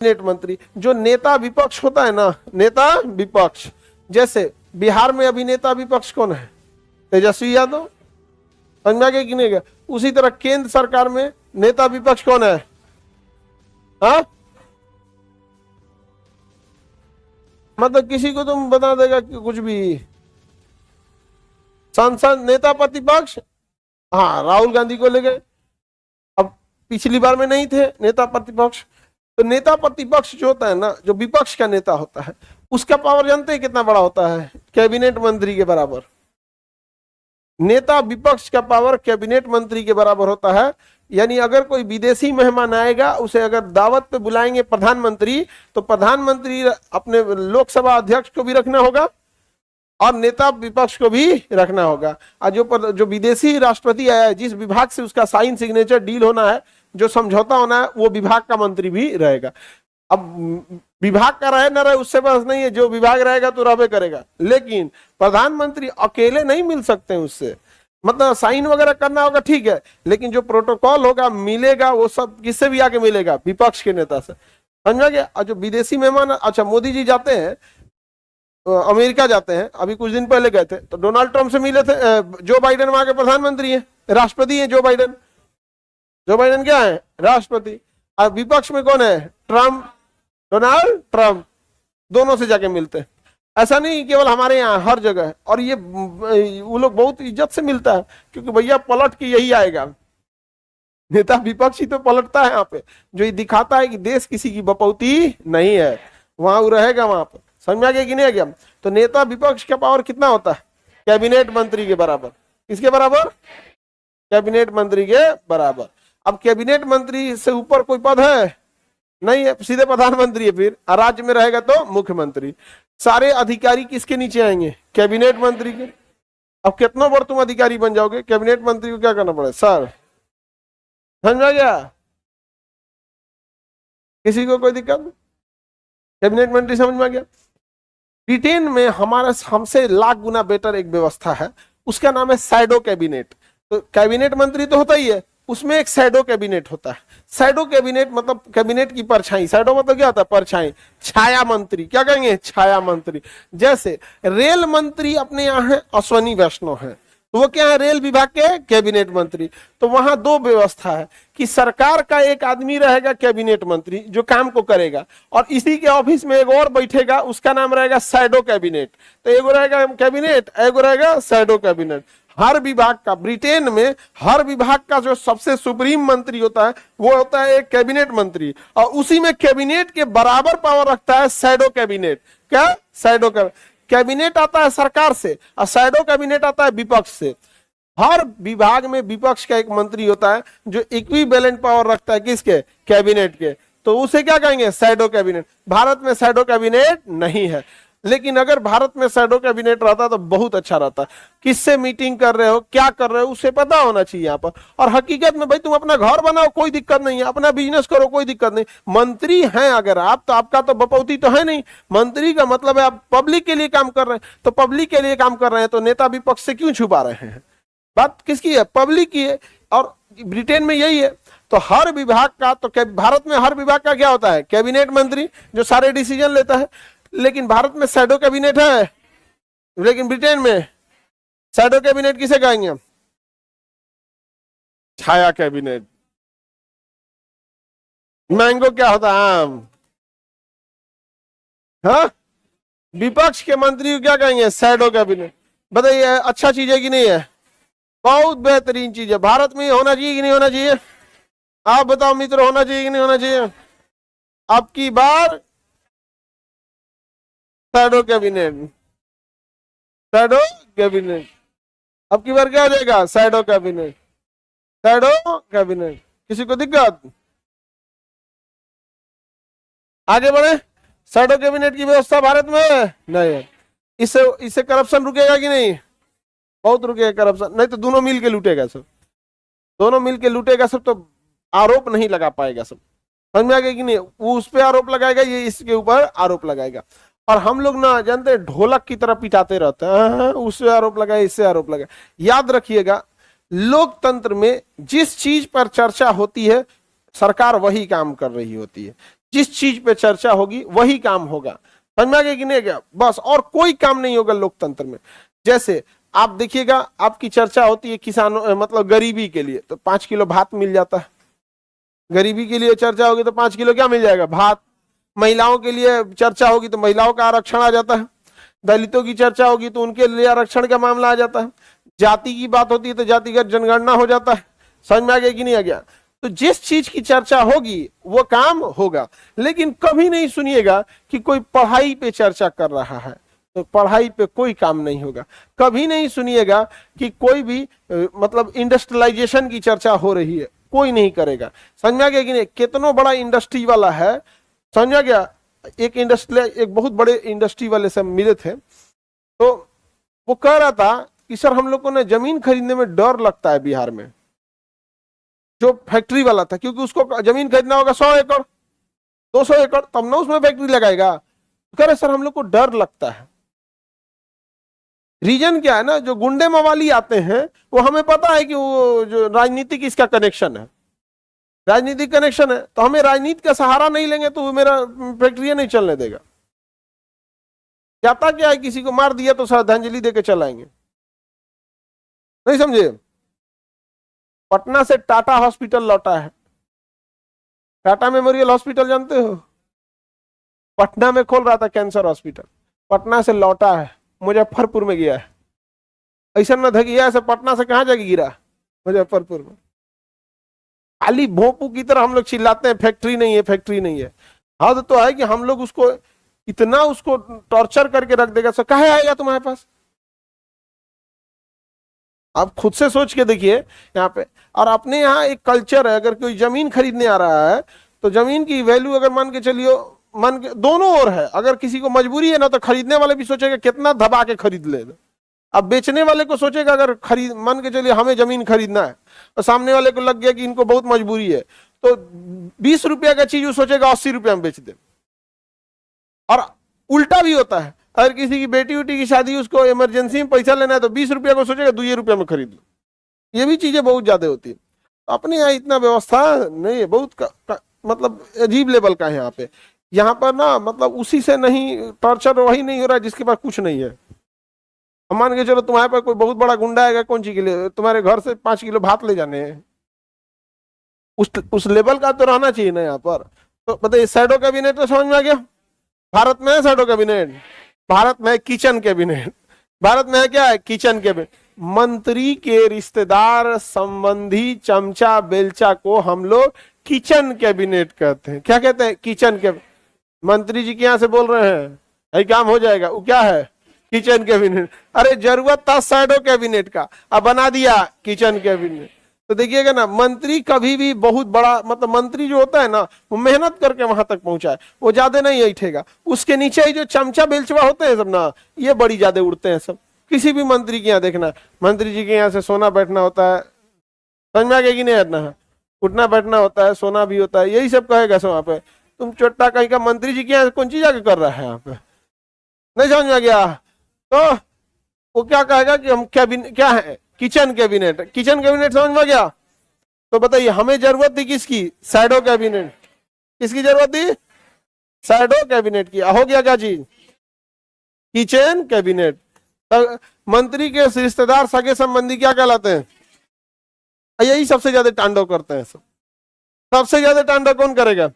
Cabinet मंत्री। जो नेता विपक्ष होता है ना, नेता विपक्ष, जैसे बिहार में अभी नेता विपक्ष कौन है? तेजस्वी यादव, समझ में आ गया कि नहीं गया? उसी तरह केंद्र सरकार में नेता विपक्ष कौन है? हाँ, मतलब किसी को तुम बता देगा कि कुछ भी। सांसद नेता प्रतिपक्ष, हाँ राहुल गांधी को ले गए, अब पिछली बार में नहीं थे नेता प्रतिपक्ष। तो नेता प्रतिपक्ष जो होता है ना, जो विपक्ष का नेता होता है, उसका पावर जानते हैं कितना बड़ा होता है? कैबिनेट मंत्री के बराबर। नेता विपक्ष का पावर कैबिनेट मंत्री के बराबर होता है। यानी अगर कोई विदेशी मेहमान आएगा, उसे अगर दावत पे बुलाएंगे प्रधानमंत्री, तो प्रधानमंत्री अपने लोकसभा अध्यक्ष को भी रखना होगा और नेता विपक्ष को भी रखना होगा। और जो विदेशी राष्ट्रपति आया है, जिस विभाग से उसका साइन सिग्नेचर डील होना है, जो समझौता होना है, वो विभाग का मंत्री भी रहेगा। अब विभाग का रहे ना रहे उससे बस नहीं है, जो विभाग रहेगा तो रहबे करेगा, लेकिन प्रधानमंत्री अकेले नहीं मिल सकते हैं उससे। मतलब साइन वगैरह करना होगा, ठीक है, लेकिन जो प्रोटोकॉल होगा मिलेगा, वो सब किससे भी आके मिलेगा? विपक्ष के नेता से। समझा गया? और जो विदेशी मेहमान, अच्छा मोदी जी जाते हैं अमेरिका, जाते हैं, अभी कुछ दिन पहले गए थे, तो डोनाल्ड ट्रंप से मिले थे। जो बाइडेन वहां के प्रधानमंत्री है, राष्ट्रपति है जो बाइडेन। जो बाइडेन क्या है? राष्ट्रपति। और विपक्ष में कौन है? Trump, Donald Trump. दोनों से जाके मिलते हैं। ऐसा नहीं केवल हमारे यहाँ, हर जगह है। और ये वो लोग बहुत इज्जत से मिलता है, क्योंकि भैया पलट के यही आएगा। नेता विपक्ष ही तो पलटता है यहाँ पे, जो ये दिखाता है कि देश किसी की बपौती नहीं है, वहां वो रहेगा वहां पे। समझ में आ गया कि नहीं आ गया? तो नेता विपक्ष का पावर कितना होता है? कैबिनेट मंत्री के बराबर। किसके बराबर? कैबिनेट मंत्री के बराबर। अब कैबिनेट मंत्री से ऊपर कोई पद है? नहीं है, सीधे प्रधानमंत्री है। फिर राज्य में रहेगा तो मुख्यमंत्री। सारे अधिकारी किसके नीचे आएंगे? कैबिनेट मंत्री के। अब कितना बार तुम अधिकारी बन जाओगे, कैबिनेट मंत्री को क्या करना पड़ेगा? सर, समझ आ गया? किसी को कोई दिक्कत? कैबिनेट मंत्री समझ में आ गया? ब्रिटेन में हमारा हमसे लाख गुना बेटर एक व्यवस्था है, उसका नाम है शैडो कैबिनेट। तो कैबिनेट मंत्री तो होता ही है, उसमें एक शैडो कैबिनेट होता है। शैडो कैबिनेट मतलब कैबिनेट की परछाई। शैडो मतलब क्या होता है? परछाई, छाया मंत्री। क्या कहेंगे? छाया मंत्री। जैसे रेल मंत्री अपने यहाँ है अश्वनी वैष्णव है, तो वो क्या है? रेल विभाग के कैबिनेट मंत्री। तो वहां दो व्यवस्था है कि सरकार का एक आदमी रहेगा कैबिनेट मंत्री, जो काम को करेगा, और इसी के ऑफिस में एक और बैठेगा, उसका नाम रहेगा शैडो कैबिनेट। तो एगो रहेगा कैबिनेट, एगो रहेगा शैडो कैबिनेट। हर विभाग का, ब्रिटेन में हर विभाग का जो सबसे सुप्रीम मंत्री होता है, वो होता है एक कैबिनेट मंत्री, और उसी में कैबिनेट के बराबर पावर रखता है शैडो कैबिनेट। क्या? शैडो कैबिनेट आता है सरकार से, और शैडो कैबिनेट आता है विपक्ष से। हर विभाग में विपक्ष का एक मंत्री होता है, जो इक्विवेलेंट पावर रखता है किसके? कैबिनेट के। तो उसे क्या कहेंगे? Shadow cabinet. भारत में शैडो कैबिनेट नहीं है, लेकिन अगर भारत में शैडो कैबिनेट रहता तो बहुत अच्छा रहता। किससे मीटिंग कर रहे हो, क्या कर रहे हो, उसे पता होना चाहिए यहाँ पर। और हकीकत में भाई तुम अपना घर बनाओ, कोई दिक्कत नहीं है, अपना बिजनेस करो, कोई दिक्कत नहीं। मंत्री हैं अगर आप, तो आपका तो बपौती तो है नहीं। मंत्री का मतलब है आप पब्लिक के लिए काम कर रहे हैं। तो पब्लिक के लिए काम कर रहे हैं, तो नेता विपक्ष से क्यों छुपा रहे हैं? बात किसकी है? पब्लिक की है। और ब्रिटेन में यही है। तो हर विभाग का, तो भारत में हर विभाग का क्या होता है? कैबिनेट मंत्री, जो सारे डिसीजन लेता है। लेकिन भारत में शैडो कैबिनेट है, लेकिन ब्रिटेन में शैडो कैबिनेट किसे कहेंगे? छाया कैबिनेट। मैंगो क्या होता है? आम। हाँ, विपक्ष के मंत्री को क्या कहेंगे? Shadow cabinet. बताइए, अच्छा चीज है कि नहीं है? बहुत बेहतरीन चीज है। भारत में होना चाहिए कि नहीं होना चाहिए? आप बताओ मित्र, होना चाहिए कि नहीं होना चाहिए? अब की बार शैडो कैबिनेट, शैडो कैबिनेट। अब की बार क्या हो जाएगा? Shadow cabinet, shadow cabinet. किसी को दिक्कत? आगे बढ़े। शैडो कैबिनेट की व्यवस्था भारत में नहीं है। इससे करप्शन रुकेगा कि नहीं? बहुत रुकेगा करप्शन। नहीं तो दोनों मिल के लूटेगा सब, दोनों मिल के लूटेगा सब, तो आरोप नहीं लगा पाएगा सब। समझ में आ गया कि नहीं? वो उस पर आरोप लगाएगा, ये इसके ऊपर आरोप लगाएगा। और हम लोग ना जानते हैं, ढोलक की तरह पिटाते रहते हैं, उससे आरोप लगाए, इससे आरोप लगाए। याद रखिएगा, लोकतंत्र में जिस चीज पर चर्चा होती है, सरकार वही काम कर रही होती है। जिस चीज पे चर्चा होगी वही काम होगा, समझ में आ गया कि नहीं गया? बस, और कोई काम नहीं होगा लोकतंत्र में। जैसे आप देखिएगा, आपकी चर्चा होती है किसानों मतलब गरीबी के लिए, तो 5 किलो भात मिल जाता है। गरीबी के लिए चर्चा होगी तो 5 किलो क्या मिल जाएगा? भात। महिलाओं के लिए चर्चा होगी तो महिलाओं का आरक्षण आ जाता है। दलितों की चर्चा होगी तो उनके लिए आरक्षण का मामला आ जाता है। जाति की बात होती है तो जातिगत जनगणना हो जाता है। समझ में आ गया कि नहीं आ गया? तो जिस चीज की चर्चा होगी वो काम होगा। लेकिन कभी नहीं सुनिएगा कि कोई पढ़ाई पे चर्चा कर रहा है तो पढ़ाई पे कोई काम नहीं होगा। कभी नहीं सुनिएगा कि कोई भी मतलब इंडस्ट्रियलाइजेशन की चर्चा हो रही है, कोई नहीं करेगा। समझ में आ गया कि नहीं? कितना बड़ा इंडस्ट्री वाला है, समझ में आ गया? एक बहुत बड़े इंडस्ट्री वाले से मिले थे, तो वो कह रहा था कि सर हम लोग को ना जमीन खरीदने में डर लगता है बिहार में। जो फैक्ट्री वाला था, क्योंकि उसको जमीन खरीदना होगा 100 एकड़ 200 एकड़, तब ना उसमें फैक्ट्री लगाएगा। कह रहे सर हम लोग को डर लगता है। रीजन क्या है ना, जो गुंडे मवाली आते हैं वो हमें पता है कि वो जो राजनीतिक इसका कनेक्शन है, राजनीतिक कनेक्शन है, तो हमें राजनीति का सहारा नहीं लेंगे तो वो मेरा फैक्ट्री नहीं चलने देगा। जाता क्या है, किसी को मार दिया तो श्रद्धांजलि देके चलाएंगे। नहीं समझे? पटना से टाटा हॉस्पिटल लौटा है, टाटा मेमोरियल हॉस्पिटल जानते हो? पटना में खोल रहा था कैंसर हॉस्पिटल, पटना से लौटा है, मुजफ्फरपुर में गया है। ऐसा न धगिया ऐसे पटना से कहां जाके गिरा? मुजफ्फरपुर में। खाली भोंपू की तरह हम लोग चिल्लाते हैं फैक्ट्री नहीं है, फैक्ट्री नहीं है। हद तो है कि हम लोग उसको इतना उसको टॉर्चर करके रख देगा, सो कहे आएगा तुम्हारे पास? आप खुद से सोच के देखिए यहाँ पे। और अपने यहाँ एक कल्चर है, अगर कोई जमीन खरीदने आ रहा है तो जमीन की वैल्यू अगर मान के चलियो, मान के दोनों ओर है। अगर किसी को मजबूरी है ना तो खरीदने वाले भी सोचेगा कितना दबा के खरीद ले, अब बेचने वाले को सोचेगा अगर खरीद मान के चलिए हमें जमीन खरीदना है और सामने वाले को लग गया कि इनको बहुत मजबूरी है, तो 20 रुपया का चीज वो सोचेगा 80 रुपया में बेच दे। और उल्टा भी होता है, अगर किसी की बेटी उटी की शादी, उसको इमरजेंसी में पैसा लेना है तो 20 रुपया को सोचेगा 2 रुपया में खरीद लो। ये भी चीजें बहुत ज्यादा होती है। तो अपने यहाँ इतना व्यवस्था नहीं है, बहुत मतलब अजीब लेवल का है यहाँ पे। यहाँ पर ना मतलब उसी से नहीं टॉर्चर वही नहीं हो रहा है जिसके पास कुछ नहीं है। मान के चलो तुम्हारे पास कोई बहुत बड़ा गुंडा आएगा, कौन चीज के लिए? तुम्हारे घर से 5 किलो भात ले जाने हैं। उस लेवल का तो रहना चाहिए ना यहाँ पर। तो बताइए, शैडो कैबिनेट तो समझ में आ गया? भारत में है शैडो कैबिनेट, भारत में किचन कैबिनेट। भारत में है क्या है? Kitchen cabinet. मंत्री के रिश्तेदार संबंधी चमचा बेलचा को हम लोग किचन कैबिनेट कहते हैं। क्या कहते हैं? Kitchen cabinet. मंत्री जी के यहाँ से बोल रहे हैं यही काम हो जाएगा, वो क्या है? Kitchen cabinet. अरे जरूरत था शैडो कैबिनेट का, अब बना दिया किचन कैबिनेट। तो देखिएगा ना, मंत्री कभी भी बहुत बड़ा मतलब मंत्री जो होता है ना, वो मेहनत करके वहां तक पहुंचा है, वो ज्यादा नहीं ऐठेगा। उसके नीचे ही जो चमचा बेलचवा होते हैं सब ना, ये बड़ी ज्यादा उड़ते हैं सब। किसी भी मंत्री के यहाँ देखना, मंत्री जी के यहाँ से सोना बैठना होता है, समझ में आ गया कि नहीं? हटना है, उठना बैठना होता है, सोना भी होता है, यही सब कहेगा सब वहां पे। तुम चोट्टा कहीं का मंत्री जी के यहाँ कौन चीज आके कर रहा है यहाँ पे? नहीं समझ में आ गया? तो वो क्या कहेगा कि हम कैबिनेट क्या है? Kitchen cabinet. किचन कैबिनेट समझ में गया? तो बताइए हमें जरूरत थी किसकी? Shadow cabinet. किसकी जरूरत थी? शैडो कैबिनेट की। हो गया क्या चीज? Kitchen cabinet. तो मंत्री के रिश्तेदार सगे संबंधी क्या कहलाते हैं? यही सबसे ज्यादा तांडव करते हैं सब। सबसे ज्यादा तांडव कौन करेगा?